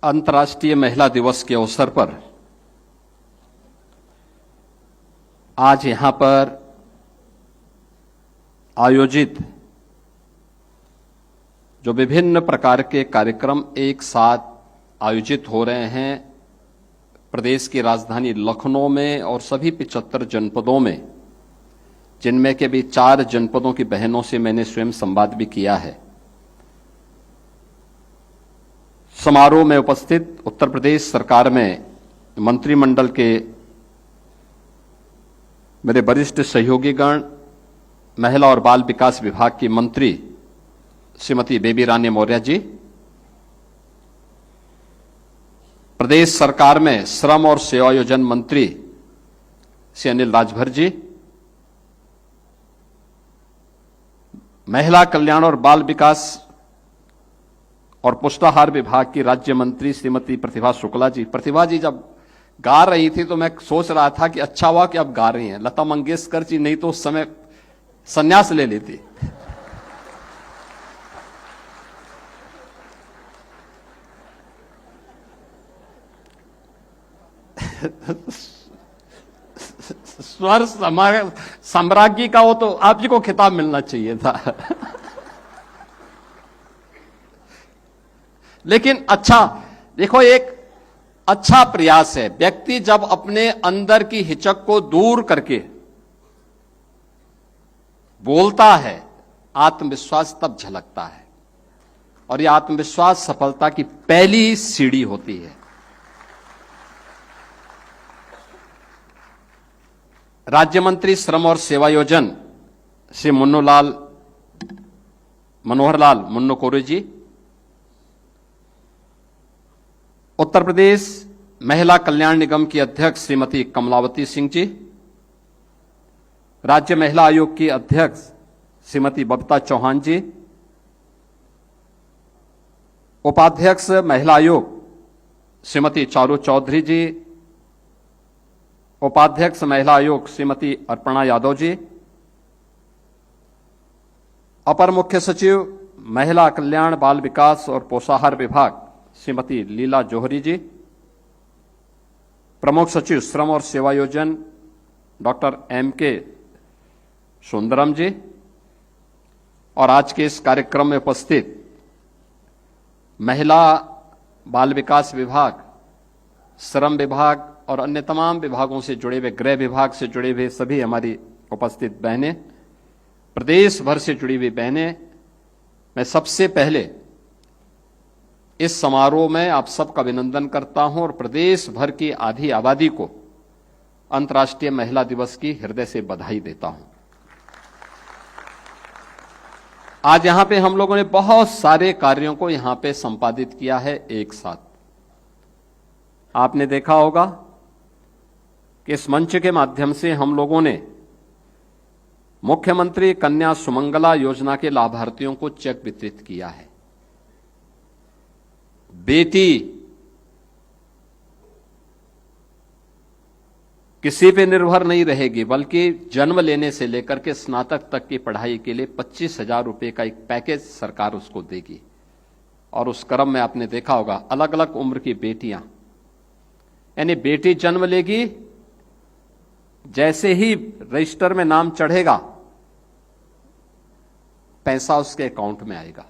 अंतर्राष्ट्रीय महिला दिवस के अवसर पर आज यहां पर आयोजित जो विभिन्न प्रकार के कार्यक्रम एक साथ आयोजित हो रहे हैं प्रदेश की राजधानी लखनऊ में और सभी 75 जनपदों में, जिनमें के भी 4 जनपदों की बहनों से मैंने स्वयं संवाद भी किया है। समारोह में उपस्थित उत्तर प्रदेश सरकार में मंत्रिमंडल के मेरे वरिष्ठ सहयोगीगण, महिला और बाल विकास विभाग की मंत्री श्रीमती बेबी रानी मौर्य जी, प्रदेश सरकार में श्रम और सेवायोजन मंत्री श्री अनिल राजभर जी, महिला कल्याण और बाल विकास और पुष्टाहार विभाग की राज्य मंत्री श्रीमती प्रतिभा शुक्ला जी। प्रतिभा जी जब गा रही थी तो मैं सोच रहा था कि अच्छा हुआ कि अब गा रही हैं। लता मंगेशकर जी नहीं तो उस समय संन्यास ले लेती। स्वर सम्राज्ञी का वो तो आप जी को खिताब मिलना चाहिए था। लेकिन अच्छा देखो, एक अच्छा प्रयास है। व्यक्ति जब अपने अंदर की हिचक को दूर करके बोलता है, आत्मविश्वास तब झलकता है और यह आत्मविश्वास सफलता की पहली सीढ़ी होती है। राज्य मंत्री श्रम और सेवायोजन श्री मनोहर लाल मुन्नो कोरे जी, उत्तर प्रदेश महिला कल्याण निगम की अध्यक्ष श्रीमती कमलावती सिंह जी, राज्य महिला आयोग की अध्यक्ष श्रीमती बबीता चौहान जी, उपाध्यक्ष महिला आयोग श्रीमती चारू चौधरी जी, उपाध्यक्ष महिला आयोग श्रीमती अर्पणा यादव जी, अपर मुख्य सचिव महिला कल्याण बाल विकास और पोषाहार विभाग श्रीमती लीला जौहरी जी, प्रमुख सचिव श्रम और सेवायोजन डॉक्टर M.K. सुंदरम जी, और आज के इस कार्यक्रम में उपस्थित महिला बाल विकास विभाग, श्रम विभाग और अन्य तमाम विभागों से जुड़े हुए, गृह विभाग से जुड़े हुए सभी हमारी उपस्थित बहनें, प्रदेश भर से जुड़ी हुई बहनें, मैं सबसे पहले इस समारोह में आप सबका अभिनंदन करता हूं और प्रदेश भर की आधी आबादी को अंतर्राष्ट्रीय महिला दिवस की हृदय से बधाई देता हूं। आज यहां पे हम लोगों ने बहुत सारे कार्यों को यहां पे संपादित किया है एक साथ। आपने देखा होगा कि इस मंच के माध्यम से हम लोगों ने मुख्यमंत्री कन्या सुमंगला योजना के लाभार्थियों को चेक वितरित किया है। बेटी किसी पे निर्भर नहीं रहेगी, बल्कि जन्म लेने से लेकर के स्नातक तक की पढ़ाई के लिए 25,000 रुपए का एक पैकेज सरकार उसको देगी। और उस क्रम में आपने देखा होगा अलग अलग उम्र की बेटियां, यानी बेटी जन्म लेगी, जैसे ही रजिस्टर में नाम चढ़ेगा पैसा उसके अकाउंट में आएगा।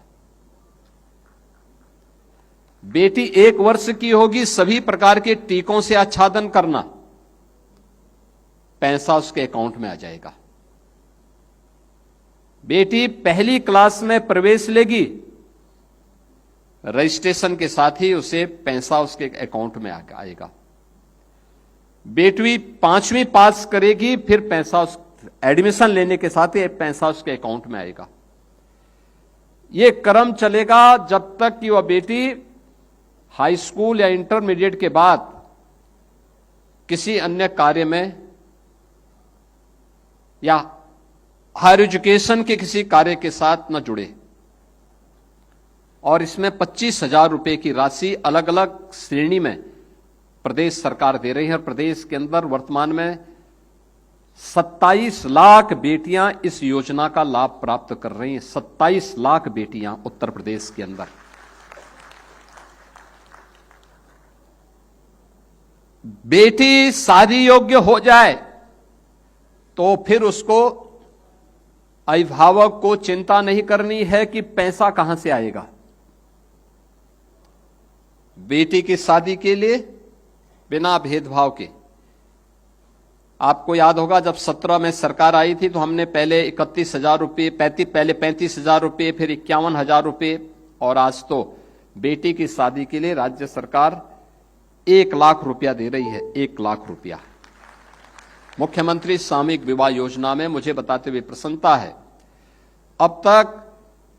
बेटी 1 वर्ष की होगी, सभी प्रकार के टीकों से आच्छादन करना, पैसा उसके अकाउंट में आ जाएगा। बेटी पहली क्लास में प्रवेश लेगी, रजिस्ट्रेशन के साथ ही उसे पैसा उसके अकाउंट में आएगा। बेटी 5वीं पास करेगी, फिर पैसा एडमिशन लेने के साथ ही पैसा उसके अकाउंट में आएगा। यह क्रम चलेगा जब तक कि वह बेटी हाई स्कूल या इंटरमीडिएट के बाद किसी अन्य कार्य में या हायर एजुकेशन के किसी कार्य के साथ न जुड़े। और इसमें 25,000 रुपए की राशि अलग अलग श्रेणी में प्रदेश सरकार दे रही है। और प्रदेश के अंदर वर्तमान में 27 लाख बेटियां इस योजना का लाभ प्राप्त कर रही हैं। 27 लाख बेटियां उत्तर प्रदेश के अंदर। बेटी शादी योग्य हो जाए तो फिर उसको अभिभावक को चिंता नहीं करनी है कि पैसा कहां से आएगा। बेटी की शादी के लिए बिना भेदभाव के, आपको याद होगा जब 17 में सरकार आई थी तो हमने पहले 31,000 रुपये, पहले 35,000 रुपये, फिर 51,000 रुपये, और आज तो बेटी की शादी के लिए राज्य सरकार 1 लाख रुपया दे रही है। 1 लाख रुपया मुख्यमंत्री सामूहिक विवाह योजना में मुझे बताते हुए प्रसन्नता है। अब तक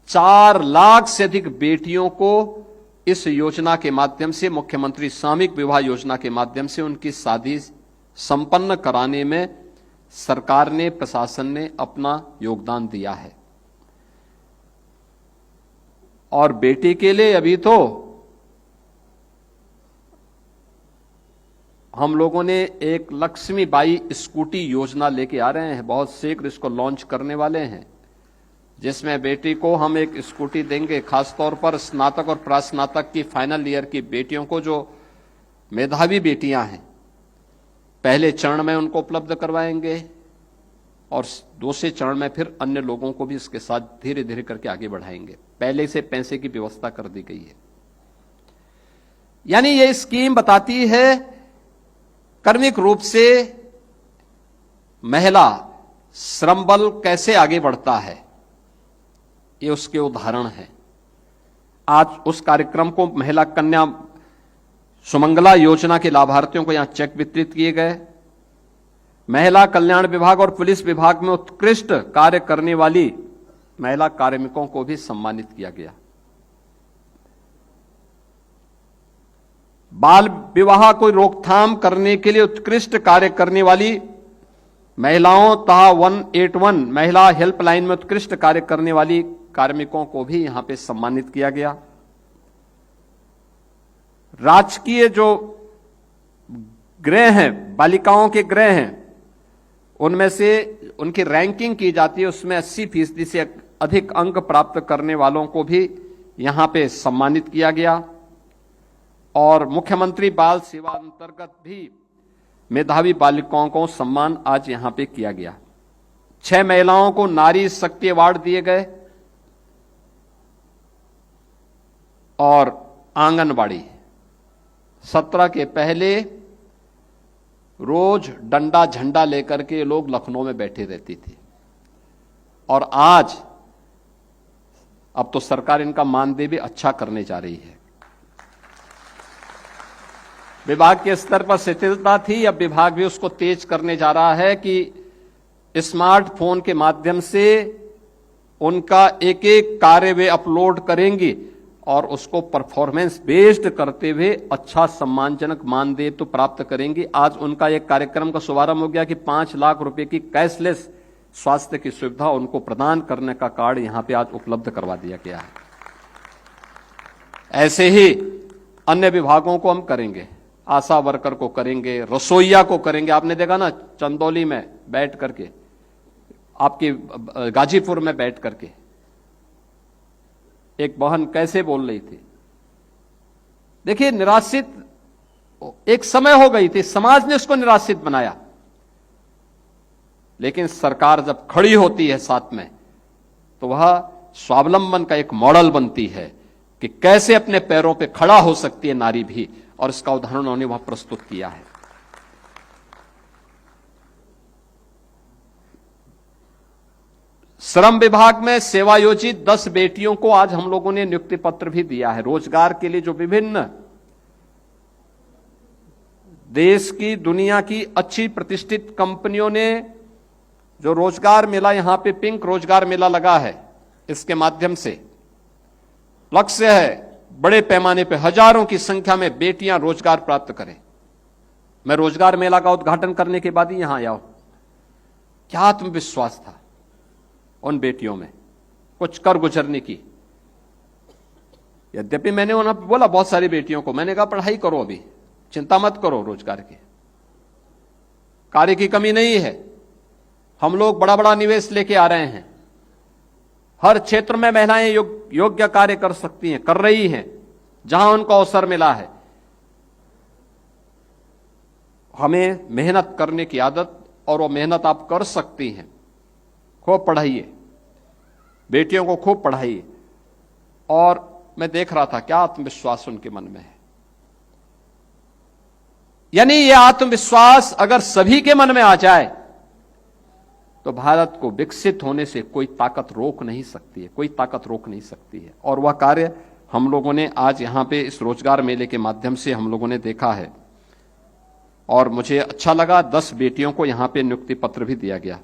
4 लाख से अधिक बेटियों को इस योजना के माध्यम से, मुख्यमंत्री सामूहिक विवाह योजना के माध्यम से उनकी शादी संपन्न कराने में सरकार ने, प्रशासन ने अपना योगदान दिया है। और बेटी के लिए अभी तो हम लोगों ने एक लक्ष्मीबाई स्कूटी योजना लेके आ रहे हैं, बहुत शीघ्र इसको लॉन्च करने वाले हैं, जिसमें बेटी को हम एक स्कूटी देंगे। खासतौर पर स्नातक और प्रास्नातक की फाइनल ईयर की बेटियों को, जो मेधावी बेटियां हैं, पहले चरण में उनको उपलब्ध करवाएंगे और दूसरे चरण में फिर अन्य लोगों को भी इसके साथ धीरे धीरे करके आगे बढ़ाएंगे। पहले से पैसे की व्यवस्था कर दी गई है। यानी ये स्कीम बताती है कर्मिक रूप से महिला श्रम बल कैसे आगे बढ़ता है, ये उसके उदाहरण है। आज उस कार्यक्रम को महिला कन्या सुमंगला योजना के लाभार्थियों को यहां चेक वितरित किए गए। महिला कल्याण विभाग और पुलिस विभाग में उत्कृष्ट कार्य करने वाली महिला कार्मिकों को भी सम्मानित किया गया। बाल विवाह को रोकथाम करने के लिए उत्कृष्ट कार्य करने वाली महिलाओं तथा 181 महिला हेल्पलाइन में उत्कृष्ट कार्य करने वाली कार्मिकों को भी यहां पे सम्मानित किया गया। राजकीय जो गृह हैं, बालिकाओं के गृह हैं, उनमें से उनकी रैंकिंग की जाती है, उसमें 80% से अधिक अंक प्राप्त करने वालों को भी यहां पे सम्मानित किया गया। और मुख्यमंत्री बाल सेवा अंतर्गत भी मेधावी बालिकाओं को सम्मान आज यहां पे किया गया। 6 महिलाओं को नारी शक्ति अवार्ड दिए गए। और आंगनबाड़ी 17 के पहले रोज डंडा झंडा लेकर के लोग लखनऊ में बैठे रहती थी, और आज अब तो सरकार इनका मानदेय भी अच्छा करने जा रही है। विभाग के स्तर पर शिथिलता थी, अब विभाग भी उसको तेज करने जा रहा है कि स्मार्टफोन के माध्यम से उनका एक एक कार्य वे अपलोड करेंगी और उसको परफॉर्मेंस बेस्ड करते हुए अच्छा सम्मानजनक मानदेय तो प्राप्त करेंगी। आज उनका एक कार्यक्रम का शुभारंभ हो गया कि 5 लाख रुपए की कैशलेस स्वास्थ्य की सुविधा उनको प्रदान करने का कार्ड यहां पे आज उपलब्ध करवा दिया गया है। ऐसे ही अन्य विभागों को हम करेंगे, आशा वर्कर को करेंगे, रसोईया को करेंगे। आपने देखा ना चंदौली में बैठ करके, आपकी गाजीपुर में बैठ करके एक बहन कैसे बोल रही थी। देखिए, निराश्रित एक समय हो गई थी, समाज ने उसको निराश्रित बनाया, लेकिन सरकार जब खड़ी होती है साथ में तो वह स्वावलंबन का एक मॉडल बनती है कि कैसे अपने पैरों पे खड़ा हो सकती है नारी भी, और इसका उदाहरण उन्होंने वहां प्रस्तुत किया है। श्रम विभाग में सेवायोजित 10 बेटियों को आज हम लोगों ने नियुक्ति पत्र भी दिया है। रोजगार के लिए जो विभिन्न देश की, दुनिया की अच्छी प्रतिष्ठित कंपनियों ने जो रोजगार मेला, यहां पे पिंक रोजगार मेला लगा है, इसके माध्यम से लक्ष्य है बड़े पैमाने पे हजारों की संख्या में बेटियां रोजगार प्राप्त करें। मैं रोजगार मेला का उद्घाटन करने के बाद ही यहां आया हूं। क्या आत्मविश्वास था उन बेटियों में कुछ कर गुजरने की। यद्यपि मैंने उन्हें बोला, बहुत सारी बेटियों को मैंने कहा पढ़ाई करो, अभी चिंता मत करो, रोजगार की कार्य की कमी नहीं है। हम लोग बड़ा बड़ा निवेश लेके आ रहे हैं, हर क्षेत्र में महिलाएं योग्य कार्य कर सकती हैं, कर रही हैं, जहां उनको अवसर मिला है। हमें मेहनत करने की आदत, और वो मेहनत आप कर सकती हैं। खूब पढ़ाइए, बेटियों को खूब पढ़ाइए। और मैं देख रहा था क्या आत्मविश्वास उनके मन में है। यानी ये आत्मविश्वास अगर सभी के मन में आ जाए तो भारत को विकसित होने से कोई ताकत रोक नहीं सकती है, कोई ताकत रोक नहीं सकती है। और वह कार्य हम लोगों ने आज यहां पे इस रोजगार मेले के माध्यम से हम लोगों ने देखा है। और मुझे अच्छा लगा, 10 बेटियों को यहां पे नियुक्ति पत्र भी दिया गया।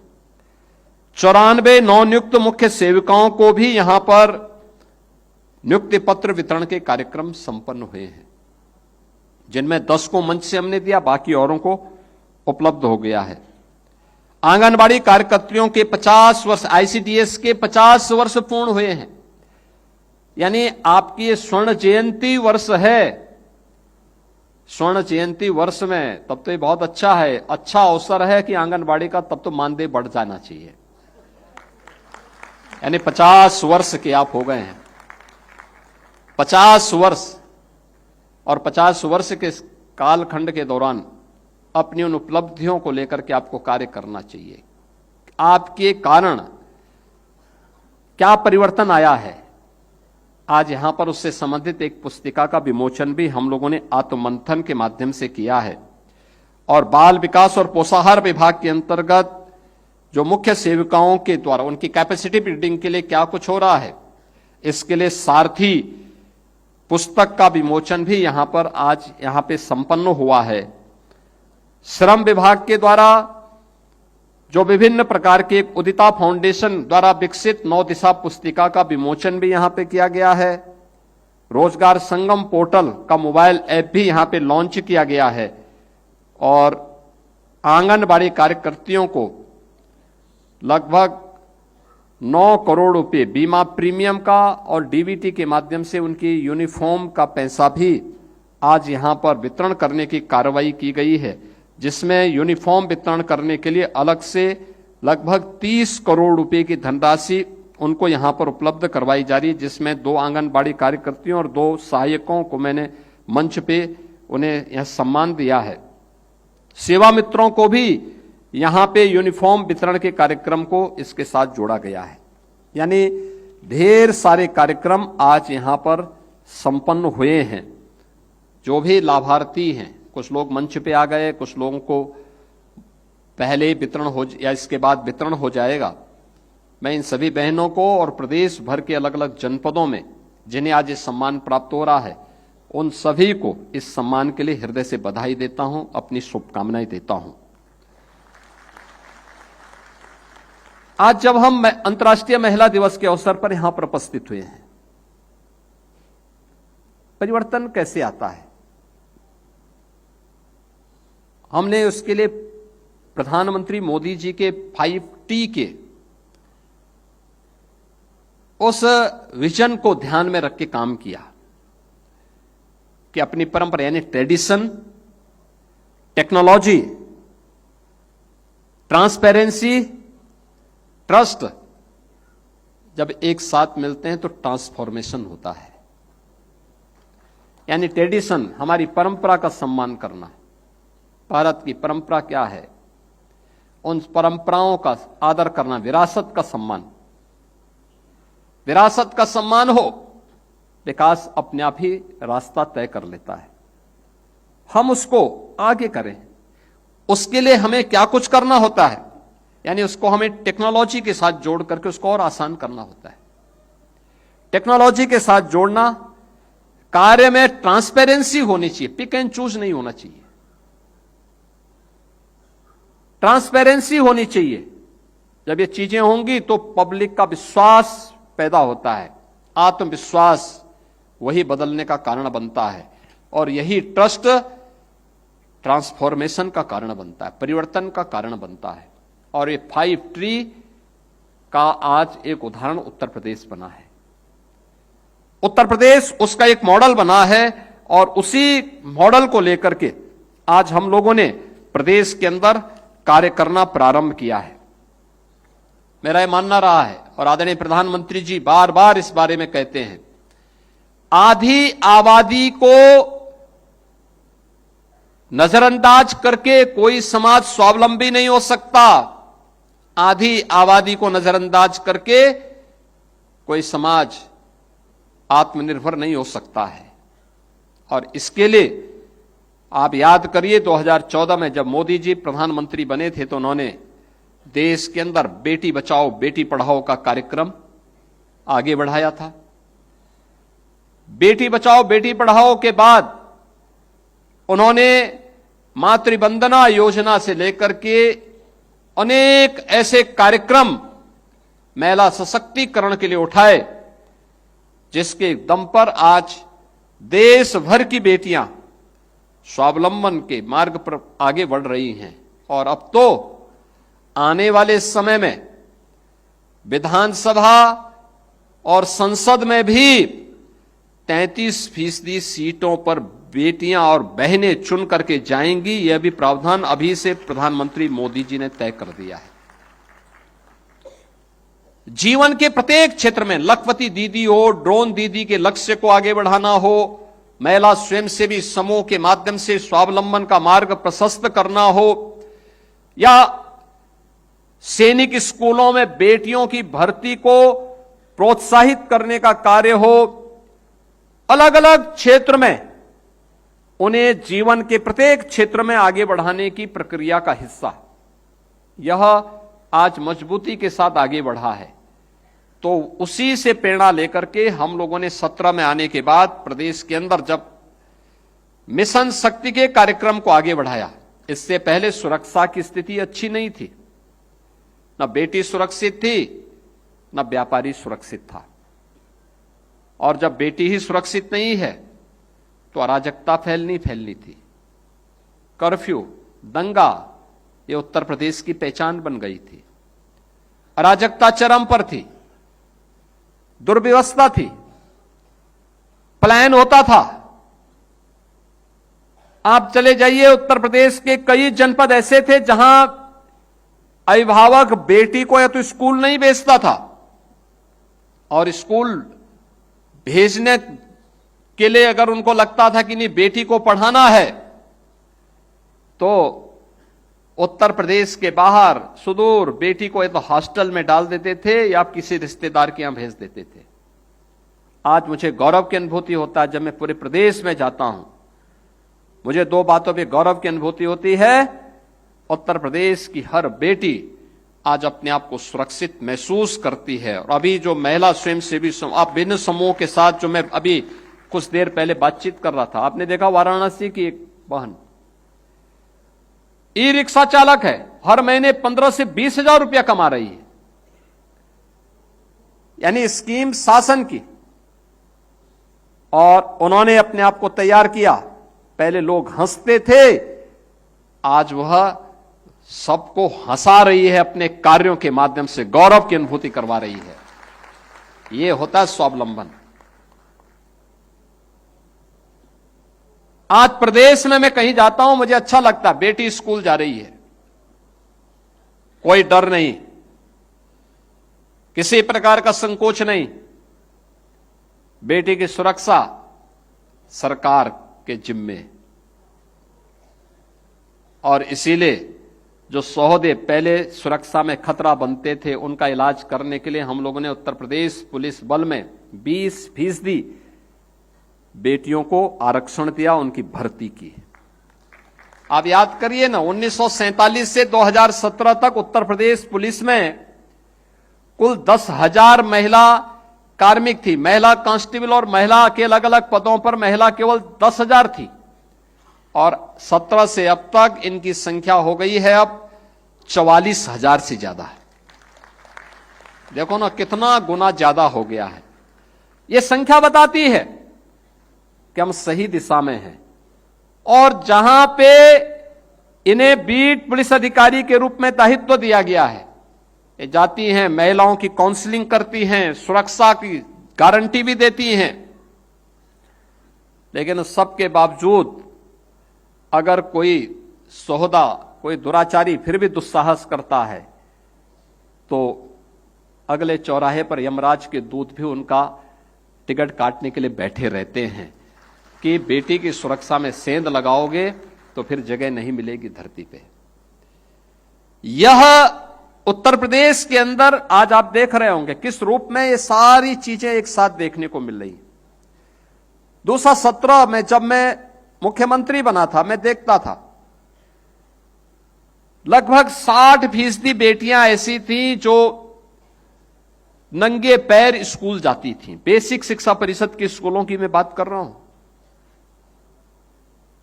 94 नवनियुक्त मुख्य सेविकाओं को भी यहां पर नियुक्ति पत्र वितरण के कार्यक्रम संपन्न हुए हैं, जिनमें 10 को मंच से हमने दिया, बाकी औरों को उपलब्ध हो गया है। आंगनबाड़ी कार्यकर्तियों के 50 वर्ष, आईसीडीएस के 50 वर्ष पूर्ण हुए हैं। यानी आपकी ये स्वर्ण जयंती वर्ष है। स्वर्ण जयंती वर्ष में तब तो ये बहुत अच्छा है, अच्छा अवसर है कि आंगनबाड़ी का तब तो मानदेय बढ़ जाना चाहिए। यानी 50 वर्ष के आप हो गए हैं, 50 वर्ष। और 50 वर्ष के कालखंड के दौरान अपनी उन उपलब्धियों को लेकर के आपको कार्य करना चाहिए। आपके कारण क्या परिवर्तन आया है, आज यहां पर उससे संबंधित एक पुस्तिका का विमोचन भी हम लोगों ने आत्ममंथन के माध्यम से किया है। और बाल विकास और पोषाहार विभाग के अंतर्गत जो मुख्य सेविकाओं के द्वारा उनकी कैपेसिटी बिल्डिंग के लिए क्या कुछ हो रहा है, इसके लिए सारथी पुस्तक का विमोचन भी यहां पर आज यहां पे संपन्न हुआ है। श्रम विभाग के द्वारा जो विभिन्न प्रकार के उदिता फाउंडेशन द्वारा विकसित 9 दिशा पुस्तिका का विमोचन भी यहां पे किया गया है। रोजगार संगम पोर्टल का मोबाइल ऐप भी यहां पे लॉन्च किया गया है। और आंगनबाड़ी कार्यकर्तियों को लगभग 9 करोड़ रुपए बीमा प्रीमियम का और डीबीटी के माध्यम से उनकी यूनिफॉर्म का पैसा भी आज यहां पर वितरण करने की कार्रवाई की गई है, जिसमें यूनिफॉर्म वितरण करने के लिए अलग से लगभग 30 करोड़ रुपए की धनराशि उनको यहां पर उपलब्ध करवाई जा रही है, जिसमें 2 आंगनबाड़ी कार्यकर्तियों और 2 सहायकों को मैंने मंच पे उन्हें यह सम्मान दिया है। सेवा मित्रों को भी यहां पे यूनिफॉर्म वितरण के कार्यक्रम को इसके साथ जोड़ा गया है। यानी ढेर सारे कार्यक्रम आज यहां पर संपन्न हुए हैं। जो भी लाभार्थी हैं, कुछ लोग मंच पे आ गए, कुछ लोगों को पहले वितरण हो या इसके बाद वितरण हो जाएगा। मैं इन सभी बहनों को और प्रदेश भर के अलग अलग जनपदों में जिन्हें आज ये सम्मान प्राप्त हो रहा है, उन सभी को इस सम्मान के लिए हृदय से बधाई देता हूं, अपनी शुभकामनाएं देता हूं। आज जब हम अंतर्राष्ट्रीय महिला दिवस के अवसर पर यहां पर उपस्थित हुए हैं, परिवर्तन कैसे आता है, हमने उसके लिए प्रधानमंत्री मोदी जी के 5T के उस विजन को ध्यान में रख के काम किया कि अपनी परंपरा यानी ट्रेडिशन, टेक्नोलॉजी, ट्रांसपेरेंसी, ट्रस्ट जब एक साथ मिलते हैं तो ट्रांसफॉर्मेशन होता है। यानी ट्रेडिशन, हमारी परंपरा का सम्मान करना। भारत की परंपरा क्या है, उन परंपराओं का आदर करना, विरासत का सम्मान। विरासत का सम्मान हो, विकास अपने आप ही रास्ता तय कर लेता है। हम उसको आगे करें, उसके लिए हमें क्या कुछ करना होता है, यानी उसको हमें टेक्नोलॉजी के साथ जोड़ करके उसको और आसान करना होता है। टेक्नोलॉजी के साथ जोड़ना, कार्य में ट्रांसपेरेंसी होनी चाहिए, पिक एंड चूज नहीं होना चाहिए। ट्रांसपेरेंसी होनी चाहिए। जब ये चीजें होंगी तो पब्लिक का विश्वास पैदा होता है, आत्मविश्वास वही बदलने का कारण बनता है। और यही ट्रस्ट ट्रांसफॉर्मेशन का कारण बनता है, परिवर्तन का कारण बनता है। और ये 5T का आज एक उदाहरण उत्तर प्रदेश बना है। उत्तर प्रदेश उसका एक मॉडल बना है और उसी मॉडल को लेकर के आज हम लोगों ने प्रदेश के अंदर कार्य करना प्रारंभ किया है। मेरा यह मानना रहा है और आदरणीय प्रधानमंत्री जी बार बार इस बारे में कहते हैं, आधी आबादी को नजरअंदाज करके कोई समाज स्वावलंबी नहीं हो सकता। आधी आबादी को नजरअंदाज करके कोई समाज आत्मनिर्भर नहीं हो सकता है। और इसके लिए आप याद करिए 2014 में जब मोदी जी प्रधानमंत्री बने थे तो उन्होंने देश के अंदर बेटी बचाओ बेटी पढ़ाओ का कार्यक्रम आगे बढ़ाया था। बेटी बचाओ बेटी पढ़ाओ के बाद उन्होंने मातृवंदना योजना से लेकर के अनेक ऐसे कार्यक्रम महिला सशक्तिकरण के लिए उठाए, जिसके दम पर आज देश भर की बेटियां स्वावलंबन के मार्ग पर आगे बढ़ रही हैं। और अब तो आने वाले समय में विधानसभा और संसद में भी 33% सीटों पर बेटियां और बहनें चुन करके जाएंगी। यह भी प्रावधान अभी से प्रधानमंत्री मोदी जी ने तय कर दिया है। जीवन के प्रत्येक क्षेत्र में लखपति दीदी हो, ड्रोन दीदी के लक्ष्य को आगे बढ़ाना हो, महिला स्वयंसेवी समूह के माध्यम से स्वावलंबन का मार्ग प्रशस्त करना हो, या सैनिक स्कूलों में बेटियों की भर्ती को प्रोत्साहित करने का कार्य हो, अलग अलग क्षेत्र में उन्हें जीवन के प्रत्येक क्षेत्र में आगे बढ़ाने की प्रक्रिया का हिस्सा यह आज मजबूती के साथ आगे बढ़ा है। तो उसी से प्रेरणा लेकर के हम लोगों ने 17 में आने के बाद प्रदेश के अंदर जब मिशन शक्ति के कार्यक्रम को आगे बढ़ाया, इससे पहले सुरक्षा की स्थिति अच्छी नहीं थी, न बेटी सुरक्षित थी न व्यापारी सुरक्षित था। और जब बेटी ही सुरक्षित नहीं है तो अराजकता फैलनी थी। कर्फ्यू, दंगा, ये उत्तर प्रदेश की पहचान बन गई थी। अराजकता चरम पर थी, दुर्व्यवस्था थी, पलायन होता था। आप चले जाइए उत्तर प्रदेश के कई जनपद ऐसे थे जहां अभिभावक बेटी को या तो स्कूल नहीं भेजता था, और स्कूल भेजने के लिए अगर उनको लगता था कि नहीं बेटी को पढ़ाना है, तो उत्तर प्रदेश के बाहर सुदूर बेटी को या तो हॉस्टल में डाल देते थे या किसी रिश्तेदार के यहां भेज देते थे। आज मुझे गौरव की अनुभूति होता है, जब मैं पूरे प्रदेश में जाता हूं, मुझे 2 बातों पे गौरव की अनुभूति होती है। उत्तर प्रदेश की हर बेटी आज अपने आप को सुरक्षित महसूस करती है। और अभी जो महिला स्वयंसेवी आप भिन्न समूह के साथ जो मैं अभी कुछ देर पहले बातचीत कर रहा था, आपने देखा वाराणसी की एक बहन ई रिक्शा चालक है, हर महीने 15 से 20 हजार रुपया कमा रही है। यानी स्कीम शासन की, और उन्होंने अपने आप को तैयार किया। पहले लोग हंसते थे, आज वह सबको हंसा रही है, अपने कार्यों के माध्यम से गौरव की अनुभूति करवा रही है। यह होता है स्वावलंबन। आज प्रदेश में मैं कहीं जाता हूं, मुझे अच्छा लगता है, बेटी स्कूल जा रही है, कोई डर नहीं, किसी प्रकार का संकोच नहीं। बेटी की सुरक्षा सरकार के जिम्मे, और इसीलिए जो सहोदे पहले सुरक्षा में खतरा बनते थे, उनका इलाज करने के लिए हम लोगों ने उत्तर प्रदेश पुलिस बल में 20% बेटियों को आरक्षण दिया, उनकी भर्ती की। आप याद करिए ना, 1947 से 2017 तक उत्तर प्रदेश पुलिस में कुल 10,000 महिला कार्मिक थी। महिला कांस्टेबल और महिला के अलग अलग पदों पर महिला केवल 10,000 थी, और 17 से अब तक इनकी संख्या हो गई है अब 44,000 से ज्यादा है। देखो ना कितना गुना ज्यादा हो गया है। यह संख्या बताती है कि हम सही दिशा में हैं। और जहां पे इन्हें बीट पुलिस अधिकारी के रूप में दायित्व दिया गया है, ये जाती हैं, महिलाओं की काउंसलिंग करती हैं, सुरक्षा की गारंटी भी देती हैं। लेकिन सबके बावजूद अगर कोई सहोदा, कोई दुराचारी फिर भी दुस्साहस करता है, तो अगले चौराहे पर यमराज के दूत भी उनका टिकट काटने के लिए बैठे रहते हैं कि बेटी की सुरक्षा में सेंध लगाओगे तो फिर जगह नहीं मिलेगी धरती पे। यह उत्तर प्रदेश के अंदर आज आप देख रहे होंगे किस रूप में ये सारी चीजें एक साथ देखने को मिल रही। 2017 में जब मैं मुख्यमंत्री बना था, मैं देखता था लगभग 60% बेटियां ऐसी थी जो नंगे पैर स्कूल जाती थीं। बेसिक शिक्षा परिषद के स्कूलों की मैं बात कर रहा हूं।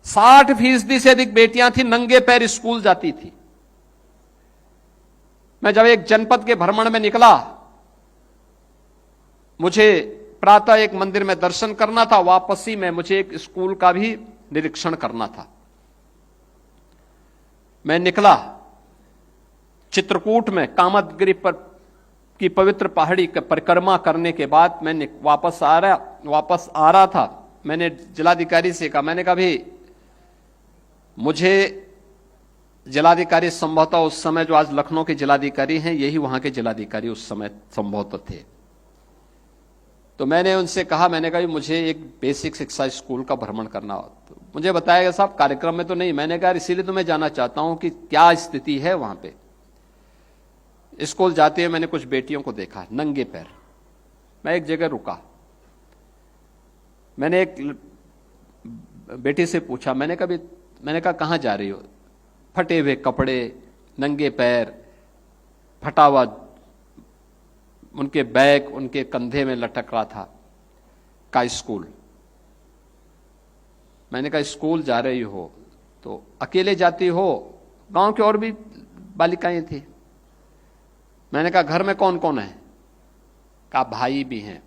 60% से अधिक बेटियां थी नंगे पैर स्कूल जाती थी। मैं जब एक जनपद के भ्रमण में निकला, मुझे प्रातः एक मंदिर में दर्शन करना था, वापसी में मुझे एक स्कूल का भी निरीक्षण करना था। मैं निकला, चित्रकूट में कामदगिरि पर की पवित्र पहाड़ी की परिक्रमा करने के बाद मैं वापस आ रहा था। मैंने जिलाधिकारी से कहा, मैंने कहा भाई मुझे जिलाधिकारी संभवतः उस समय जो आज लखनऊ के जिलाधिकारी हैं यही वहां के जिलाधिकारी उस समय संभवतः थे। तो मैंने उनसे कहा, मैंने कहा मुझे एक बेसिक शिक्षा स्कूल का भ्रमण करना हो। तो मुझे बताया गया साहब कार्यक्रम में तो नहीं। मैंने कहा इसीलिए तो मैं जानना चाहता हूं कि क्या स्थिति है वहां पे। स्कूल जाते हुए मैंने कुछ बेटियों को देखा नंगे पैर। मैं एक जगह रुका, मैंने एक बेटी से पूछा, मैंने कहा कहां जा रही हो? फटे हुए कपड़े, नंगे पैर, फटा हुआ उनके बैग उनके कंधे में लटक रहा था का स्कूल। मैंने कहा स्कूल जा रही हो तो अकेले जाती हो? गांव की और भी बालिकाएं थी। मैंने कहा घर में कौन कौन है? कहा भाई भी हैं।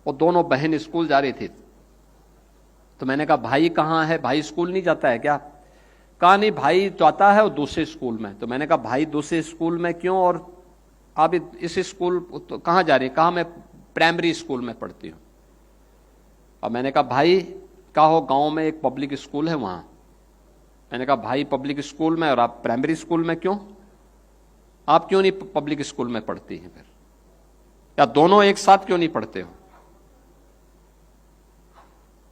वो दोनों बहन स्कूल जा रही थी। तो मैंने कहा भाई कहां है? भाई स्कूल नहीं जाता है क्या? कहा नहीं, भाई जाता है वो दूसरे स्कूल में। तो मैंने कहा भाई दूसरे स्कूल में क्यों, और आप इस स्कूल तो कहां जा रही है? कहा मैं प्राइमरी स्कूल में पढ़ती हूं। और मैंने कहा भाई का हो गांव में एक पब्लिक स्कूल है वहां। मैंने कहा भाई पब्लिक स्कूल में और आप प्राइमरी स्कूल में क्यों? आप क्यों नहीं पब्लिक स्कूल में पढ़ती हैं फिर, या दोनों एक साथ क्यों नहीं पढ़ते हो?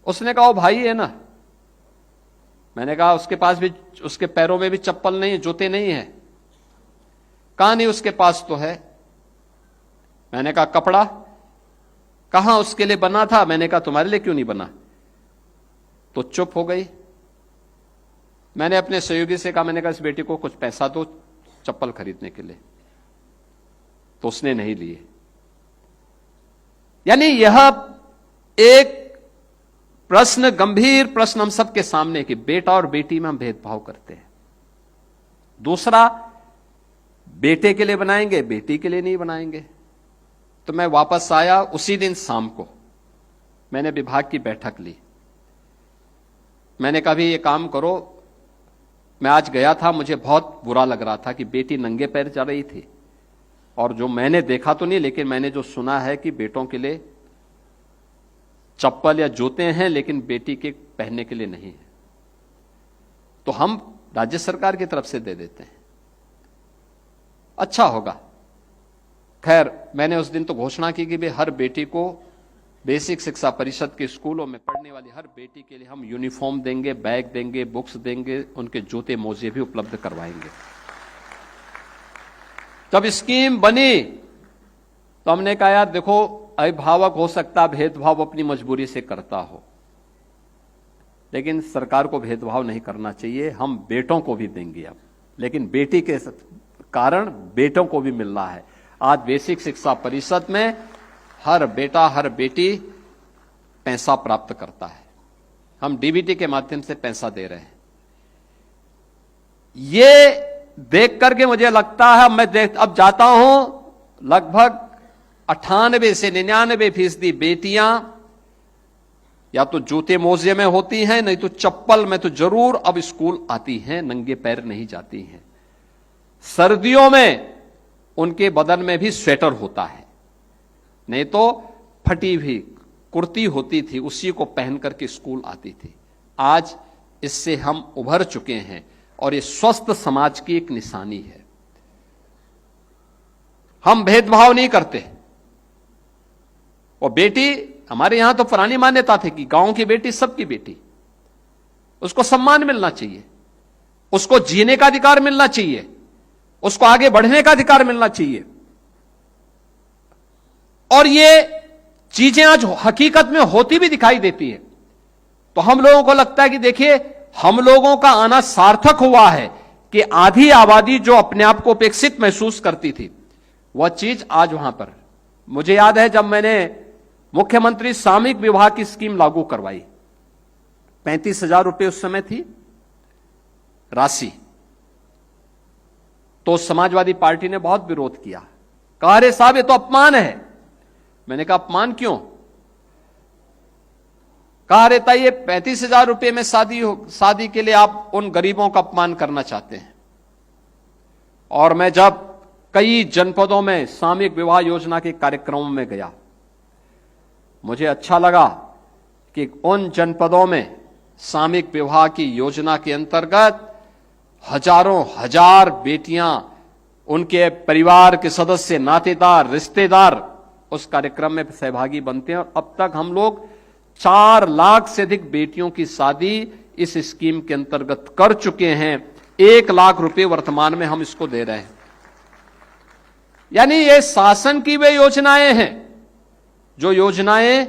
उसने कहा वो भाई है ना। मैंने कहा उसके पास भी, उसके पैरों में भी चप्पल नहीं है, जूते नहीं है। कहा नहीं उसके पास तो है। मैंने कहा कपड़ा कहां उसके लिए बना था? मैंने कहा तुम्हारे लिए क्यों नहीं बना? तो चुप हो गई। मैंने अपने सहयोगी से कहा, मैंने कहा इस बेटी को कुछ पैसा दो चप्पल खरीदने के लिए। तो उसने नहीं लिए। यानी यह एक प्रश्न, गंभीर प्रश्न हम सबके सामने कि बेटा और बेटी में हम भेदभाव करते हैं। दूसरा, बेटे के लिए बनाएंगे, बेटी के लिए नहीं बनाएंगे। तो मैं वापस आया, उसी दिन शाम को मैंने विभाग की बैठक ली। मैंने कहा भी ये काम करो, मैं आज गया था, मुझे बहुत बुरा लग रहा था कि बेटी नंगे पैर जा रही थी, और जो मैंने देखा तो नहीं लेकिन मैंने जो सुना है कि बेटों के लिए चप्पल या जूते हैं लेकिन बेटी के पहनने के लिए नहीं है। तो हम राज्य सरकार की तरफ से दे देते हैं, अच्छा होगा। खैर मैंने उस दिन तो घोषणा की कि भाई हर बेटी को बेसिक शिक्षा परिषद के स्कूलों में पढ़ने वाली हर बेटी के लिए हम यूनिफॉर्म देंगे, बैग देंगे, बुक्स देंगे, उनके जूते मोजे भी उपलब्ध करवाएंगे। जब स्कीम बनी तो हमने कहा यार देखो, अभिभावक हो सकता भेदभाव अपनी मजबूरी से करता हो, लेकिन सरकार को भेदभाव नहीं करना चाहिए। हम बेटों को भी देंगे अब, लेकिन बेटी के कारण बेटों को भी मिल रहा है। आज बेसिक शिक्षा परिषद में हर बेटा हर बेटी पैसा प्राप्त करता है। हम डीबीटी के माध्यम से पैसा दे रहे हैं। ये देख करके मुझे लगता है, मैं अब जाता हूं, लगभग 98 से 99% बेटियां या तो जूते मोजे में होती हैं, नहीं तो चप्पल में तो जरूर अब स्कूल आती हैं, नंगे पैर नहीं जाती हैं। सर्दियों में उनके बदन में भी स्वेटर होता है, नहीं तो फटी हुई कुर्ती होती थी, उसी को पहन करके स्कूल आती थी। आज इससे हम उभर चुके हैं और ये स्वस्थ समाज की एक निशानी है। हम भेदभाव नहीं करते। और बेटी, हमारे यहां तो पुरानी मान्यता थी कि गांव की बेटी सबकी बेटी, उसको सम्मान मिलना चाहिए, उसको जीने का अधिकार मिलना चाहिए, उसको आगे बढ़ने का अधिकार मिलना चाहिए। और ये चीजें आज हकीकत में होती भी दिखाई देती है। तो हम लोगों को लगता है कि देखिए, हम लोगों का आना सार्थक हुआ है कि आधी आबादी जो अपने आप को उपेक्षित महसूस करती थी, वह चीज आज वहां पर। मुझे याद है जब मैंने मुख्यमंत्री सामयिक विवाह की स्कीम लागू करवाई, 35,000 रुपए उस समय थी राशि, तो समाजवादी पार्टी ने बहुत विरोध किया, कहा अरे साहब ये तो अपमान है। मैंने कहा अपमान क्यों? कहा अरे ताई ये 35,000 रुपए में शादी के लिए आप उन गरीबों का अपमान करना चाहते हैं। और मैं जब कई जनपदों में सामूहिक विवाह योजना के कार्यक्रमों में गया, मुझे अच्छा लगा कि उन जनपदों में सामूहिक विवाह की योजना के अंतर्गत हजारों हजार बेटियां, उनके परिवार के सदस्य, नातेदार, रिश्तेदार उस कार्यक्रम में सहभागी बनते हैं। और अब तक हम लोग 4 लाख से अधिक बेटियों की शादी इस स्कीम के अंतर्गत कर चुके हैं। 1 लाख रुपए वर्तमान में हम इसको दे रहे हैं। यानी ये शासन की वे योजनाएं हैं जो योजनाएं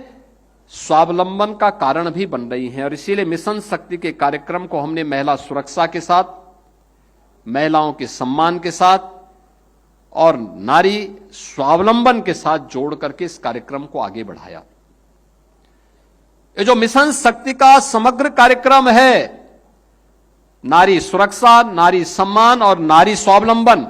स्वावलंबन का कारण भी बन रही हैं। और इसीलिए मिशन शक्ति के कार्यक्रम को हमने महिला सुरक्षा के साथ, महिलाओं के सम्मान के साथ और नारी स्वावलंबन के साथ जोड़ करके इस कार्यक्रम को आगे बढ़ाया। ये जो मिशन शक्ति का समग्र कार्यक्रम है, नारी सुरक्षा, नारी सम्मान और नारी स्वावलंबन,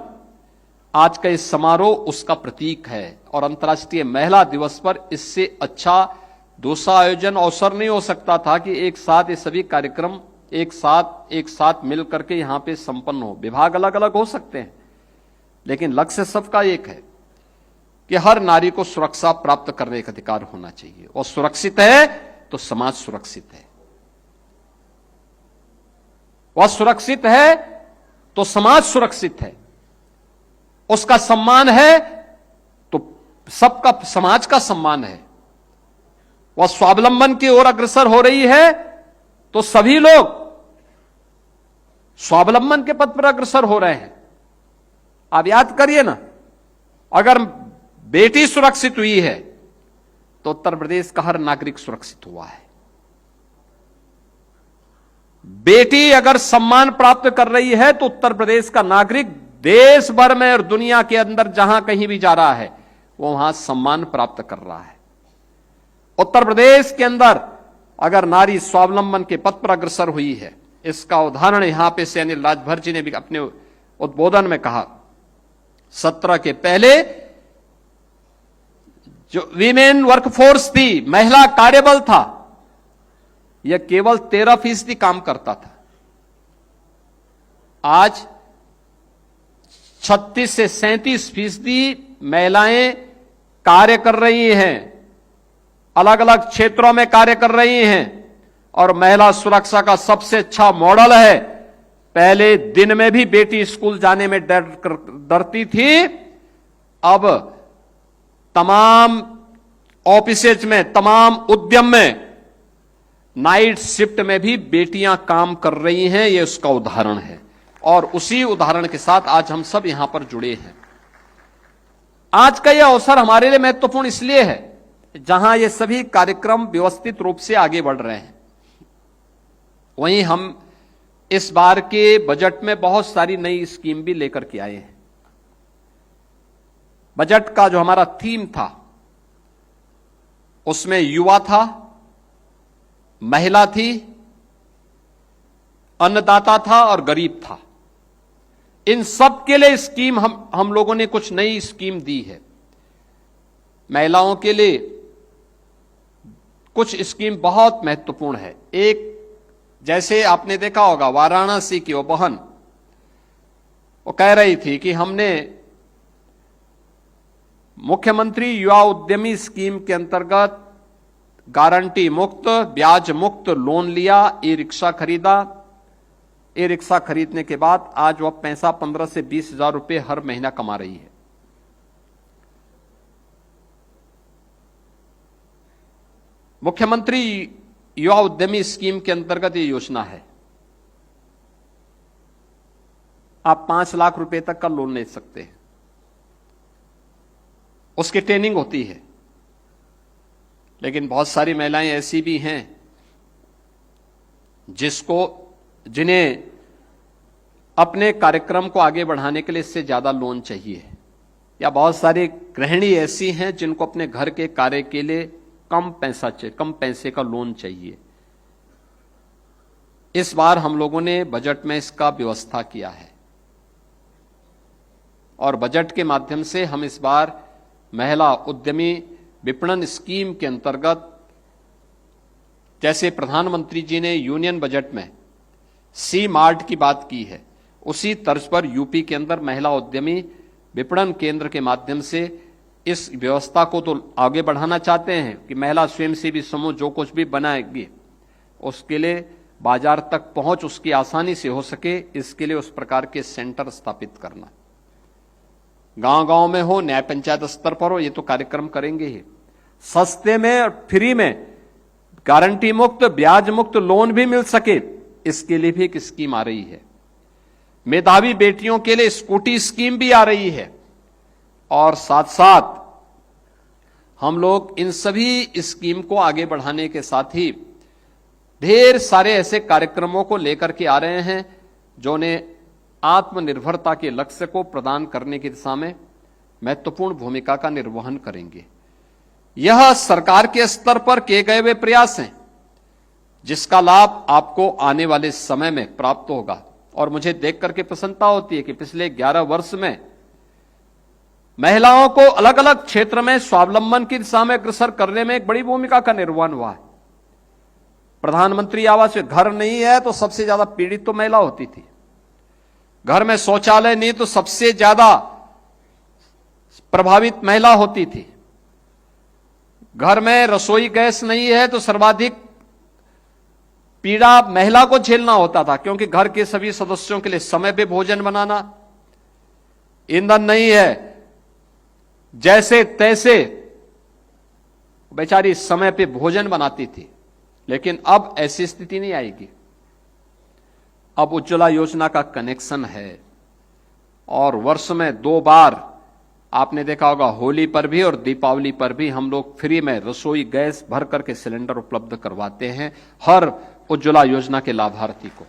आज का इस समारोह उसका प्रतीक है। और अंतर्राष्ट्रीय महिला दिवस पर इससे अच्छा दूसरा आयोजन अवसर नहीं हो सकता था कि एक साथ ये सभी कार्यक्रम एक साथ मिल करके यहां पे संपन्न हो। विभाग अलग अलग हो सकते हैं, लेकिन लक्ष्य सबका एक है कि हर नारी को सुरक्षा प्राप्त करने का अधिकार होना चाहिए। और सुरक्षित है तो समाज सुरक्षित है, वह सुरक्षित है तो समाज सुरक्षित है, उसका सम्मान है तो सबका, समाज का सम्मान है। वह स्वावलंबन की ओर अग्रसर हो रही है तो सभी लोग स्वावलंबन के पथ पर अग्रसर हो रहे हैं। आप याद करिए ना, अगर बेटी सुरक्षित हुई है तो उत्तर प्रदेश का हर नागरिक सुरक्षित हुआ है। बेटी अगर सम्मान प्राप्त कर रही है तो उत्तर प्रदेश का नागरिक देश भर में और दुनिया के अंदर जहां कहीं भी जा रहा है वो वहां सम्मान प्राप्त कर रहा है। उत्तर प्रदेश के अंदर अगर नारी स्वावलंबन के पथ पर अग्रसर हुई है, इसका उदाहरण यहां पे से अनिल राजभर जी ने भी अपने उद्बोधन में कहा। 17 के पहले जो वीमेन वर्कफोर्स थी, महिला कार्यबल था, यह केवल 13% काम करता था। आज 36 से 37% महिलाएं कार्य कर रही हैं, अलग अलग क्षेत्रों में कार्य कर रही हैं। और महिला सुरक्षा का सबसे अच्छा मॉडल है, पहले दिन में भी बेटी स्कूल जाने में डरती थी, अब तमाम ऑफिसेज में, तमाम उद्यम में नाइट शिफ्ट में भी बेटियां काम कर रही हैं। यह उसका उदाहरण है। और उसी उदाहरण के साथ आज हम सब यहां पर जुड़े हैं। आज का यह अवसर हमारे लिए महत्वपूर्ण इसलिए है जहां ये सभी कार्यक्रम व्यवस्थित रूप से आगे बढ़ रहे हैं, वहीं हम इस बार के बजट में बहुत सारी नई स्कीम भी लेकर के आए हैं। बजट का जो हमारा थीम था उसमें युवा था, महिला थी, अन्नदाता था और गरीब था। इन सब के लिए स्कीम हम लोगों ने कुछ नई स्कीम दी है। महिलाओं के लिए कुछ स्कीम बहुत महत्वपूर्ण है। एक, जैसे आपने देखा होगा वाराणसी की वो बहन, वो कह रही थी कि हमने मुख्यमंत्री युवा उद्यमी स्कीम के अंतर्गत गारंटी मुक्त, ब्याज मुक्त लोन लिया, ई रिक्शा खरीदा। ई रिक्शा खरीदने के बाद आज वह पैसा 15 से 20 हजार रुपए हर महीना कमा रही है। मुख्यमंत्री युवा उद्यमी स्कीम के अंतर्गत ये योजना है। आप 5 लाख रुपए तक का लोन ले सकते हैं। उसकी ट्रेनिंग होती है। लेकिन बहुत सारी महिलाएं ऐसी भी हैं जिन्हें अपने कार्यक्रम को आगे बढ़ाने के लिए इससे ज्यादा लोन चाहिए, या बहुत सारी गृहिणी ऐसी हैं जिनको अपने घर के कार्य के लिए कम पैसे का लोन चाहिए। इस बार हम लोगों ने बजट में इसका व्यवस्था किया है और बजट के माध्यम से हम इस बार महिला उद्यमी विपणन स्कीम के अंतर्गत, जैसे प्रधानमंत्री जी ने यूनियन बजट में सी मार्ट की बात की है, उसी तर्ज पर यूपी के अंदर महिला उद्यमी विपणन केंद्र के माध्यम से इस व्यवस्था को तो आगे बढ़ाना चाहते हैं कि महिला स्वयंसेवी समूह जो कुछ भी बनाएगी उसके लिए बाजार तक पहुंच उसकी आसानी से हो सके, इसके लिए उस प्रकार के सेंटर स्थापित करना। गांव-गांव में हो, न्याय पंचायत स्तर पर हो, ये तो कार्यक्रम करेंगे ही। सस्ते में और फ्री में गारंटी मुक्त, ब्याज मुक्त लोन भी मिल सके, इसके लिए भी एक स्कीम आ रही है। मेधावी बेटियों के लिए स्कूटी स्कीम भी आ रही है। और साथ साथ हम लोग इन सभी स्कीम को आगे बढ़ाने के साथ ही ढेर सारे ऐसे कार्यक्रमों को लेकर के आ रहे हैं जो ने आत्मनिर्भरता के लक्ष्य को प्रदान करने की दिशा में महत्वपूर्ण भूमिका का निर्वहन करेंगे। यह सरकार के स्तर पर किए गए वे प्रयास हैं जिसका लाभ आपको आने वाले समय में प्राप्त होगा। और मुझे देख करके प्रसन्नता होती है कि पिछले 11 वर्ष में महिलाओं को अलग अलग क्षेत्र में स्वावलंबन की दिशा में अग्रसर करने में एक बड़ी भूमिका का निर्वहन हुआ है। प्रधानमंत्री आवास में घर नहीं है तो सबसे ज्यादा पीड़ित तो महिला होती थी। घर में शौचालय नहीं तो सबसे ज्यादा प्रभावित महिला होती थी। घर में रसोई गैस नहीं है तो सर्वाधिक पीड़ा महिला को झेलना होता था, क्योंकि घर के सभी सदस्यों के लिए समय पे भोजन बनाना, ईंधन नहीं है, जैसे तैसे बेचारी समय पे भोजन बनाती थी। लेकिन अब ऐसी स्थिति नहीं आएगी। अब उज्ज्वला योजना का कनेक्शन है और वर्ष में 2 बार आपने देखा होगा, होली पर भी और दीपावली पर भी हम लोग फ्री में रसोई गैस भर करके सिलेंडर उपलब्ध करवाते हैं हर उज्ज्वला योजना के लाभार्थी को।